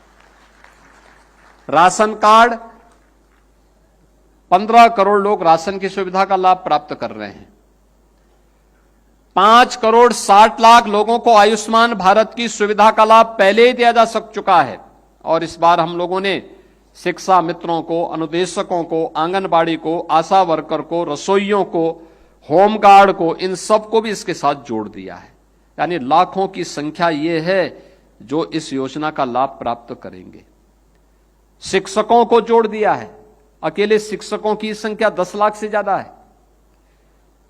राशन कार्ड 15 करोड़ लोग राशन की सुविधा का लाभ प्राप्त कर रहे हैं। 5 करोड़ 60 लाख लोगों को आयुष्मान भारत की सुविधा का लाभ पहले ही दिया जा चुका है। और इस बार हम लोगों ने शिक्षा मित्रों को, अनुदेशकों को, आंगनबाड़ी को, आशा वर्कर को, रसोइयों को, होमगार्ड को, इन सबको भी इसके साथ जोड़ दिया है। यानी लाखों की संख्या ये है जो इस योजना का लाभ प्राप्त करेंगे। शिक्षकों को जोड़ दिया है। अकेले शिक्षकों की संख्या 10 लाख से ज्यादा है।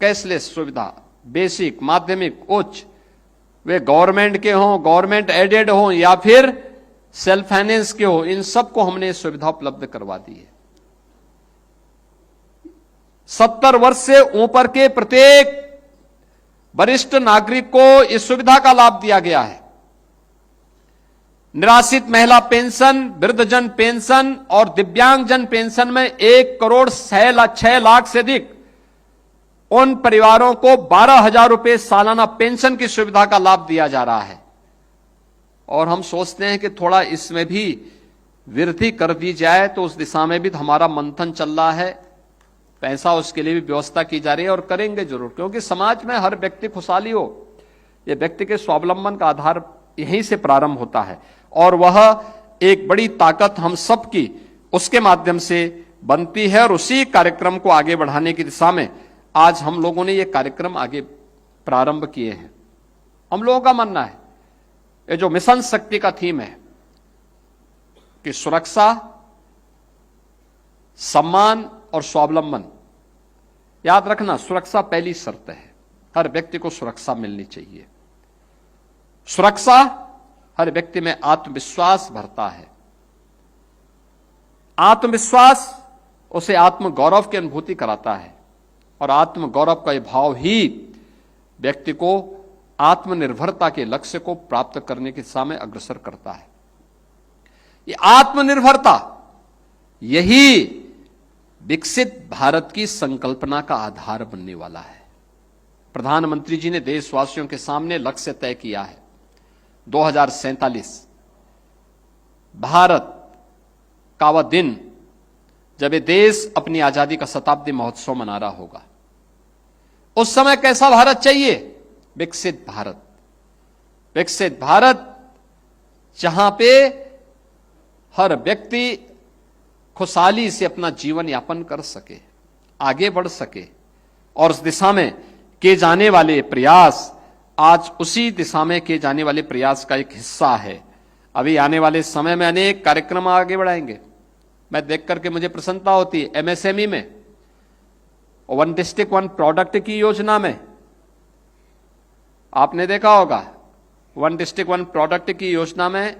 कैशलेस सुविधा, बेसिक, माध्यमिक, उच्च, वे गवर्नमेंट के हों, गवर्नमेंट एडेड हों या फिर सेल्फ फाइनेंस के हो, इन सबको हमने सुविधा उपलब्ध करवा दी है। 70 वर्ष से ऊपर के प्रत्येक वरिष्ठ नागरिक को इस सुविधा का लाभ दिया गया है। निराश्रित महिला पेंशन, वृद्धजन पेंशन और दिव्यांगजन पेंशन में 1 करोड़ 6 लाख से अधिक उन परिवारों को 12,000 रुपए सालाना पेंशन की सुविधा का लाभ दिया जा रहा है। और हम सोचते हैं कि थोड़ा इसमें भी वृद्धि कर दी जाए, तो उस दिशा में भी हमारा मंथन चल रहा है। पैसा उसके लिए भी व्यवस्था की जा रही है और करेंगे जरूर, क्योंकि समाज में हर व्यक्ति खुशहाली हो, यह व्यक्ति के स्वावलंबन का आधार यहीं से प्रारंभ होता है। और वह एक बड़ी ताकत हम सबकी उसके माध्यम से बनती है। और उसी कार्यक्रम को आगे बढ़ाने की दिशा में आज हम लोगों ने यह कार्यक्रम आगे प्रारंभ किए हैं। हम लोगों का मानना है, ये जो मिशन शक्ति का थीम है कि सुरक्षा, सम्मान और स्वावलंबन, याद रखना सुरक्षा पहली शर्त है। हर व्यक्ति को सुरक्षा मिलनी चाहिए। सुरक्षा हर व्यक्ति में आत्मविश्वास भरता है। आत्मविश्वास उसे आत्मगौरव की अनुभूति कराता है और आत्मगौरव का यह भाव ही व्यक्ति को आत्मनिर्भरता के लक्ष्य को प्राप्त करने की दिशा में अग्रसर करता है। ये आत्मनिर्भरता यही विकसित भारत की संकल्पना का आधार बनने वाला है। प्रधानमंत्री जी ने देशवासियों के सामने लक्ष्य तय किया है 2047, भारत का वह दिन जब ये देश अपनी आजादी का शताब्दी महोत्सव मना रहा होगा। उस समय कैसा भारत चाहिए? विकसित भारत। विकसित भारत जहां पे हर व्यक्ति खुशहाली से अपना जीवन यापन कर सके, आगे बढ़ सके, और उस दिशा में किए जाने वाले प्रयास आज उसी दिशा में किए जाने वाले प्रयास का एक हिस्सा है। अभी आने वाले समय में अनेक कार्यक्रम आगे बढ़ाएंगे। मैं देख करके मुझे प्रसन्नता होती है, एमएसएमई में, वन डिस्ट्रिक्ट वन प्रोडक्ट की योजना में आपने देखा होगा, वन डिस्ट्रिक्ट वन प्रोडक्ट की योजना में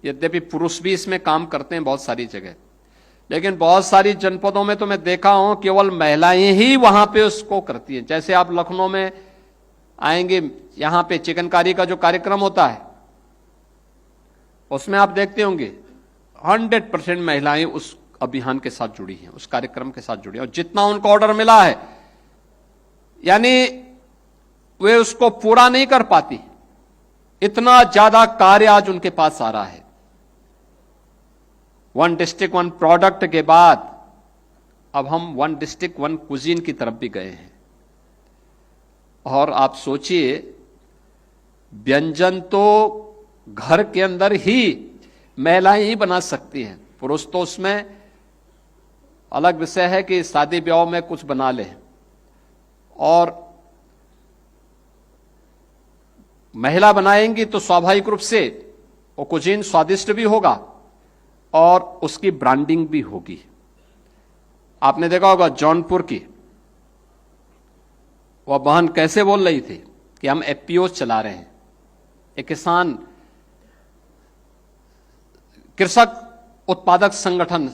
यद्यपि पुरुष भी इसमें काम करते हैं बहुत सारी जगह, लेकिन बहुत सारी जनपदों में तो मैं देखा हूं केवल महिलाएं ही वहां पे उसको करती हैं। जैसे आप लखनऊ में आएंगे, यहां पे चिकनकारी का जो कार्यक्रम होता है उसमें आप देखते होंगे 100% महिलाएं उस अभियान के साथ जुड़ी हैं, उस कार्यक्रम के साथ जुड़ी हैं, और जितना उनको ऑर्डर मिला है यानी वे उसको पूरा नहीं कर पाती, इतना ज्यादा कार्य आज उनके पास आ रहा है। वन डिस्ट्रिक्ट वन प्रोडक्ट के बाद अब हम वन डिस्ट्रिक्ट वन कुजीन की तरफ भी गए हैं। और आप सोचिए, व्यंजन तो घर के अंदर ही महिलाएं ही बना सकती हैं, पुरुष तो उसमें अलग विषय है कि शादी ब्याह में कुछ बना ले, और महिला बनाएंगी तो स्वाभाविक रूप से वो कुजीन स्वादिष्ट भी होगा और उसकी ब्रांडिंग भी होगी। आपने देखा होगा जौनपुर की वह बहन कैसे बोल रही थी कि हम एफपीओ चला रहे हैं, एक किसान कृषक उत्पादक संगठन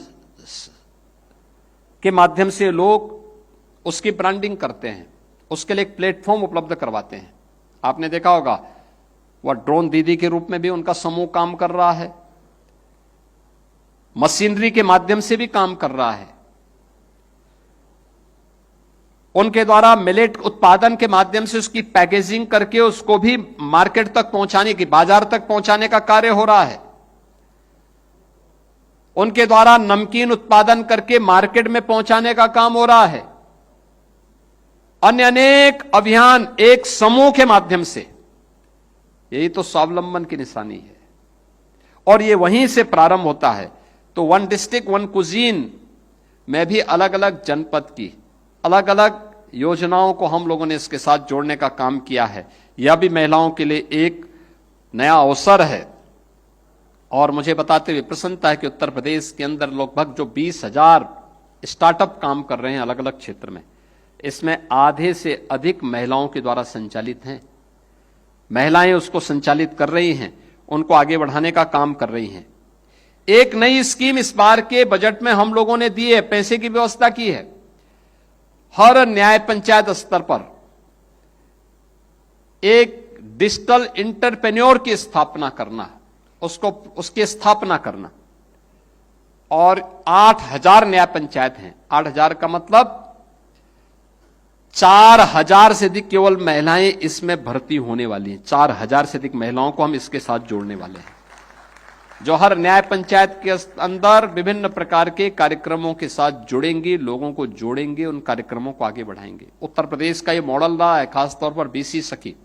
के माध्यम से लोग उसकी ब्रांडिंग करते हैं, उसके लिए एक प्लेटफॉर्म उपलब्ध करवाते हैं। आपने देखा होगा वह ड्रोन दीदी के रूप में भी उनका समूह काम कर रहा है, मशीनरी के माध्यम से भी काम कर रहा है, उनके द्वारा मिलेट उत्पादन के माध्यम से उसकी पैकेजिंग करके उसको भी मार्केट तक पहुंचाने की, बाजार तक पहुंचाने का कार्य हो रहा है। उनके द्वारा नमकीन उत्पादन करके मार्केट में पहुंचाने का काम हो रहा है। अन्य अनेक अभियान एक समूह के माध्यम से, यही तो स्वावलंबन की निशानी है, और ये वहीं से प्रारंभ होता है। तो वन डिस्ट्रिक्ट वन कुजीन में भी अलग अलग जनपद की अलग अलग योजनाओं को हम लोगों ने इसके साथ जोड़ने का काम किया है। यह भी महिलाओं के लिए एक नया अवसर है, और मुझे बताते हुए प्रसन्नता है कि उत्तर प्रदेश के अंदर लगभग जो 20,000 स्टार्टअप काम कर रहे हैं अलग अलग क्षेत्र में, इसमें आधे से अधिक महिलाओं के द्वारा संचालित हैं। महिलाएं उसको संचालित कर रही हैं, उनको आगे बढ़ाने का काम कर रही हैं। एक नई स्कीम इस बार के बजट में हम लोगों ने दी है, पैसे की व्यवस्था की है। हर न्याय पंचायत स्तर पर एक डिजिटल इंटरप्रेन्योर की स्थापना करना, उसकी स्थापना करना, और 8,000 न्याय पंचायत हैं। 8,000 का मतलब 4,000 से अधिक केवल महिलाएं इसमें भर्ती होने वाली हैं। 4,000 से अधिक महिलाओं को हम इसके साथ जोड़ने वाले हैं, जो हर न्याय पंचायत के अंदर विभिन्न प्रकार के कार्यक्रमों के साथ जुड़ेंगी, लोगों को जोड़ेंगे, उन कार्यक्रमों को आगे बढ़ाएंगे। उत्तर प्रदेश का ये मॉडल रहा है, खासतौर पर बीसी सखी।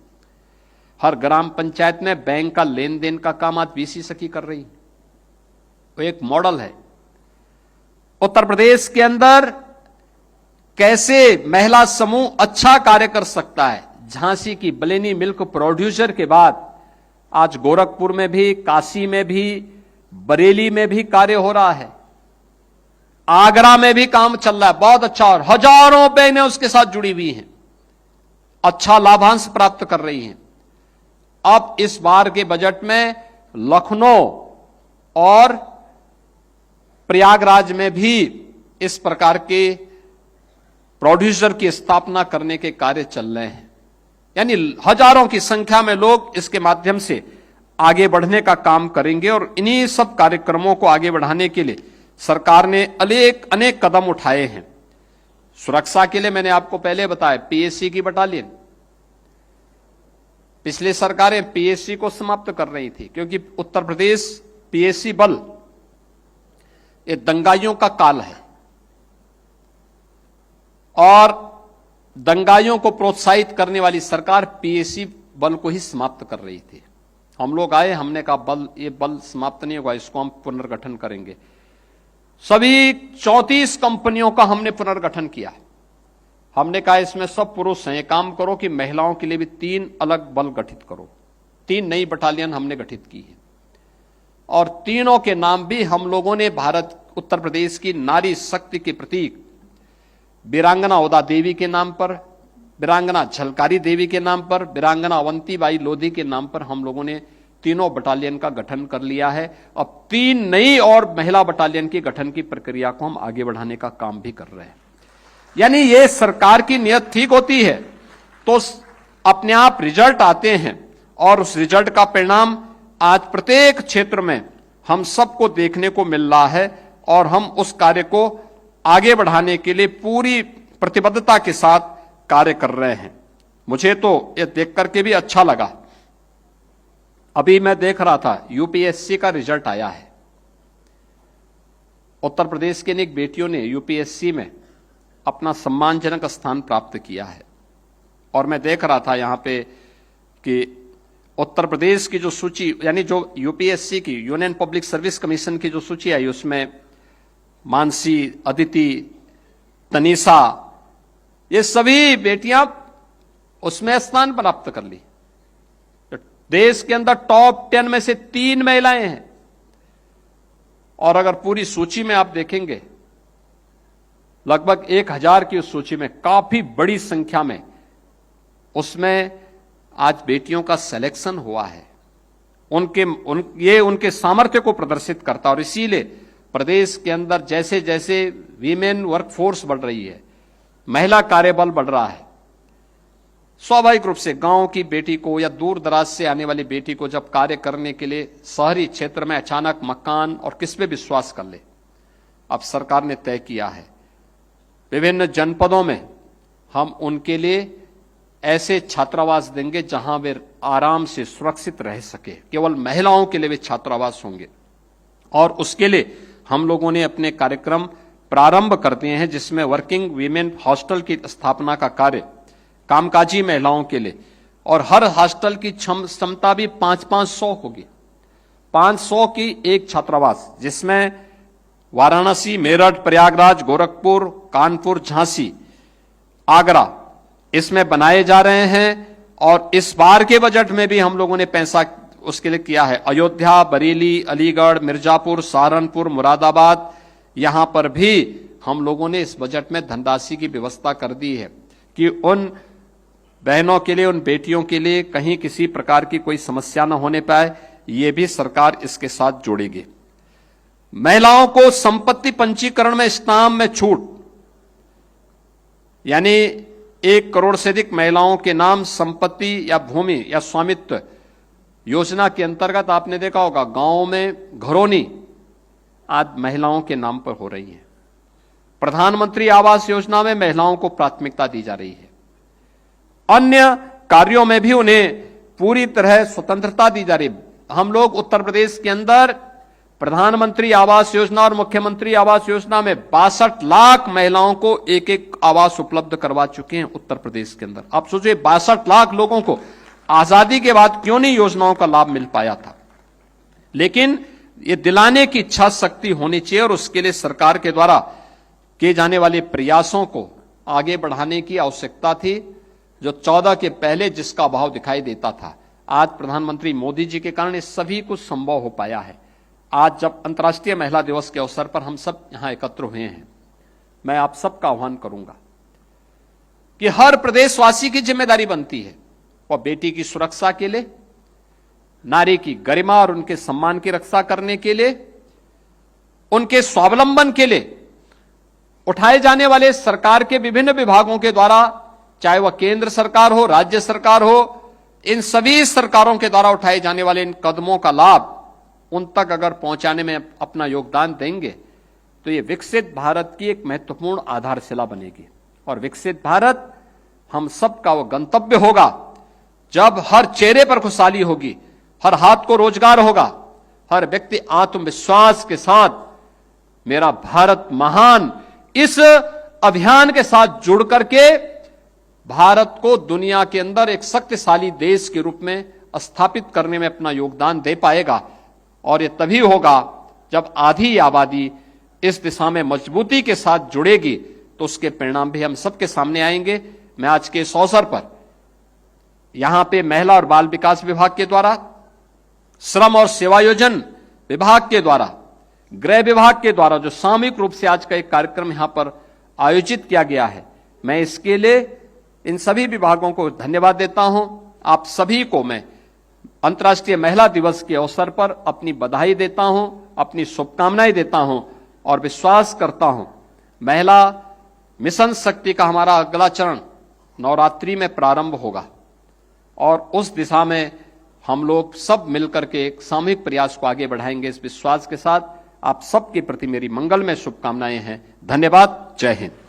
हर ग्राम पंचायत में बैंक का लेन देन का काम आज बीसी सखी कर रही है, वो एक मॉडल है। उत्तर प्रदेश के अंदर कैसे महिला समूह अच्छा कार्य कर सकता है। झांसी की बलेनी मिल्क प्रोड्यूसर के बाद आज गोरखपुर में भी, काशी में भी, बरेली में भी कार्य हो रहा है, आगरा में भी काम चल रहा है बहुत अच्छा, और हजारों बहनें उसके साथ जुड़ी हुई हैं, अच्छा लाभांश प्राप्त कर रही हैं। अब इस बार के बजट में लखनऊ और प्रयागराज में भी इस प्रकार के प्रोड्यूसर की स्थापना करने के कार्य चल रहे हैं, यानी हजारों की संख्या में लोग इसके माध्यम से आगे बढ़ने का काम करेंगे। और इन्हीं सब कार्यक्रमों को आगे बढ़ाने के लिए सरकार ने अनेक कदम उठाए हैं। सुरक्षा के लिए मैंने आपको पहले बताया, पीएससी की बटालियन, पिछली सरकारें पीएससी को समाप्त कर रही थी, क्योंकि उत्तर प्रदेश पीएससी बल ये दंगाइयों का काल है और दंगाइयों को प्रोत्साहित करने वाली सरकार पीएससी बल को ही समाप्त कर रही थी। हम लोग आए, हमने कहा ये बल समाप्त नहीं होगा, इसको हम पुनर्गठन करेंगे। सभी 34 कंपनियों का हमने पुनर्गठन किया। हमने कहा इसमें सब पुरुष हैं, काम करो कि महिलाओं के लिए भी 3 अलग बल गठित करो। 3 नई बटालियन हमने गठित की है और तीनों के नाम भी हम लोगों ने उत्तर प्रदेश की नारी शक्ति के प्रतीक वीरांगना ओदा देवी के नाम पर, वीरांगना झलकारी देवी के नाम पर, वीरांगना अवंतीबाई लोधी के नाम पर हम लोगों ने तीनों बटालियन का गठन कर लिया है। अब 3 नई और महिला बटालियन के गठन की प्रक्रिया को हम आगे बढ़ाने का काम भी कर रहे हैं। यानी ये सरकार की नियत ठीक होती है तो अपने आप रिजल्ट आते हैं और उस रिजल्ट का परिणाम आज प्रत्येक क्षेत्र में हम सबको देखने को मिल रहा है और हम उस कार्य को आगे बढ़ाने के लिए पूरी प्रतिबद्धता के साथ कार्य कर रहे हैं। मुझे तो ये देख करके भी अच्छा लगा। अभी मैं देख रहा था यूपीएससी का रिजल्ट आया है। उत्तर प्रदेश के अनेक बेटियों ने यूपीएससी में अपना सम्मानजनक स्थान प्राप्त किया है और मैं देख रहा था यहां पे कि उत्तर प्रदेश की जो सूची, यानी जो यूपीएससी की, यूनियन पब्लिक सर्विस कमीशन की जो सूची आई, उसमें मानसी, अदिति, तनीषा, ये सभी बेटियां उसमें स्थान प्राप्त कर ली। देश के अंदर टॉप 10 में से 3 महिलाएं हैं और अगर पूरी सूची में आप देखेंगे लगभग 1000 की उस सूची में काफी बड़ी संख्या में उसमें आज बेटियों का सिलेक्शन हुआ है। ये उनके सामर्थ्य को प्रदर्शित करता है और इसीलिए प्रदेश के अंदर जैसे जैसे वीमेन वर्कफोर्स बढ़ रही है, महिला कार्यबल बढ़ रहा है, स्वाभाविक रूप से गांव की बेटी को या दूर दराज से आने वाली बेटी को जब कार्य करने के लिए शहरी क्षेत्र में अचानक मकान और किस पे विश्वास कर ले, अब सरकार ने तय किया है विभिन्न जनपदों में हम उनके लिए ऐसे छात्रावास देंगे जहां वे आराम से सुरक्षित रह सके। केवल महिलाओं के लिए वे छात्रावास होंगे और उसके लिए हम लोगों ने अपने कार्यक्रम प्रारंभ कर दिए हैं, जिसमें वर्किंग वीमेन हॉस्टल की स्थापना का कार्य कामकाजी महिलाओं के लिए, और हर हॉस्टल की क्षमता भी 500 होगी। 500 की एक छात्रावास, जिसमें वाराणसी, मेरठ, प्रयागराज, गोरखपुर, कानपुर, झांसी, आगरा इसमें बनाए जा रहे हैं। और इस बार के बजट में भी हम लोगों ने पैसा उसके लिए किया है। अयोध्या, बरेली, अलीगढ़, मिर्जापुर, सहारनपुर, मुरादाबाद, यहां पर भी हम लोगों ने इस बजट में धनराशि की व्यवस्था कर दी है कि उन बहनों के लिए, उन बेटियों के लिए कहीं किसी प्रकार की कोई समस्या न होने पाए, ये भी सरकार इसके साथ जोड़ेगी। महिलाओं को संपत्ति पंजीकरण में स्टाम्प में छूट, यानी 1 करोड़ से अधिक महिलाओं के नाम संपत्ति या भूमि या स्वामित्व योजना के अंतर्गत आपने देखा होगा गांवों में घरौनी आज महिलाओं के नाम पर हो रही है। प्रधानमंत्री आवास योजना में महिलाओं को प्राथमिकता दी जा रही है। अन्य कार्यों में भी उन्हें पूरी तरह स्वतंत्रता दी जा रही है। हम लोग उत्तर प्रदेश के अंदर प्रधानमंत्री आवास योजना और मुख्यमंत्री आवास योजना में 62 लाख महिलाओं को एक आवास उपलब्ध करवा चुके हैं उत्तर प्रदेश के अंदर। आप सोचिए 62 लाख लोगों को आजादी के बाद क्यों नहीं योजनाओं का लाभ मिल पाया था, लेकिन ये दिलाने की इच्छा शक्ति होनी चाहिए और उसके लिए सरकार के द्वारा किए जाने वाले प्रयासों को आगे बढ़ाने की आवश्यकता थी। जो 14 के पहले जिसका अभाव दिखाई देता था, आज प्रधानमंत्री मोदी जी के कारण इस सभी कुछ संभव हो पाया है। आज जब अंतर्राष्ट्रीय महिला दिवस के अवसर पर हम सब यहां एकत्र हुए हैं, मैं आप सबका आह्वान करूंगा कि हर प्रदेशवासी की जिम्मेदारी बनती है वह बेटी की सुरक्षा के लिए, नारी की गरिमा और उनके सम्मान की रक्षा करने के लिए, उनके स्वावलंबन के लिए उठाए जाने वाले सरकार के विभिन्न विभागों के द्वारा, चाहे वह केंद्र सरकार हो, राज्य सरकार हो, इन सभी सरकारों के द्वारा उठाए जाने वाले इन कदमों का लाभ उन तक अगर पहुंचाने में अपना योगदान देंगे तो ये विकसित भारत की एक महत्वपूर्ण आधारशिला बनेगी। और विकसित भारत हम सबका वो गंतव्य होगा जब हर चेहरे पर खुशहाली होगी, हर हाथ को रोजगार होगा, हर व्यक्ति आत्मविश्वास के साथ मेरा भारत महान इस अभियान के साथ जुड़ करके भारत को दुनिया के अंदर एक शक्तिशाली देश के रूप में स्थापित करने में अपना योगदान दे पाएगा। और ये तभी होगा जब आधी आबादी इस दिशा में मजबूती के साथ जुड़ेगी, तो उसके परिणाम भी हम सबके सामने आएंगे। मैं आज के इस अवसर पर यहां पे महिला और बाल विकास विभाग के द्वारा, श्रम और सेवायोजन विभाग के द्वारा, गृह विभाग के द्वारा जो सामूहिक रूप से आज का एक कार्यक्रम यहां पर आयोजित किया गया है, मैं इसके लिए इन सभी विभागों को धन्यवाद देता हूं। आप सभी को मैं अंतर्राष्ट्रीय महिला दिवस के अवसर पर अपनी बधाई देता हूं, अपनी शुभकामनाएं देता हूं और विश्वास करता हूं महिला मिशन शक्ति का हमारा अगला चरण नवरात्रि में प्रारंभ होगा और उस दिशा में हम लोग सब मिलकर के एक सामूहिक प्रयास को आगे बढ़ाएंगे। इस विश्वास के साथ आप सबके प्रति मेरी मंगलमय शुभकामनाएं हैं। धन्यवाद। जय हिंद।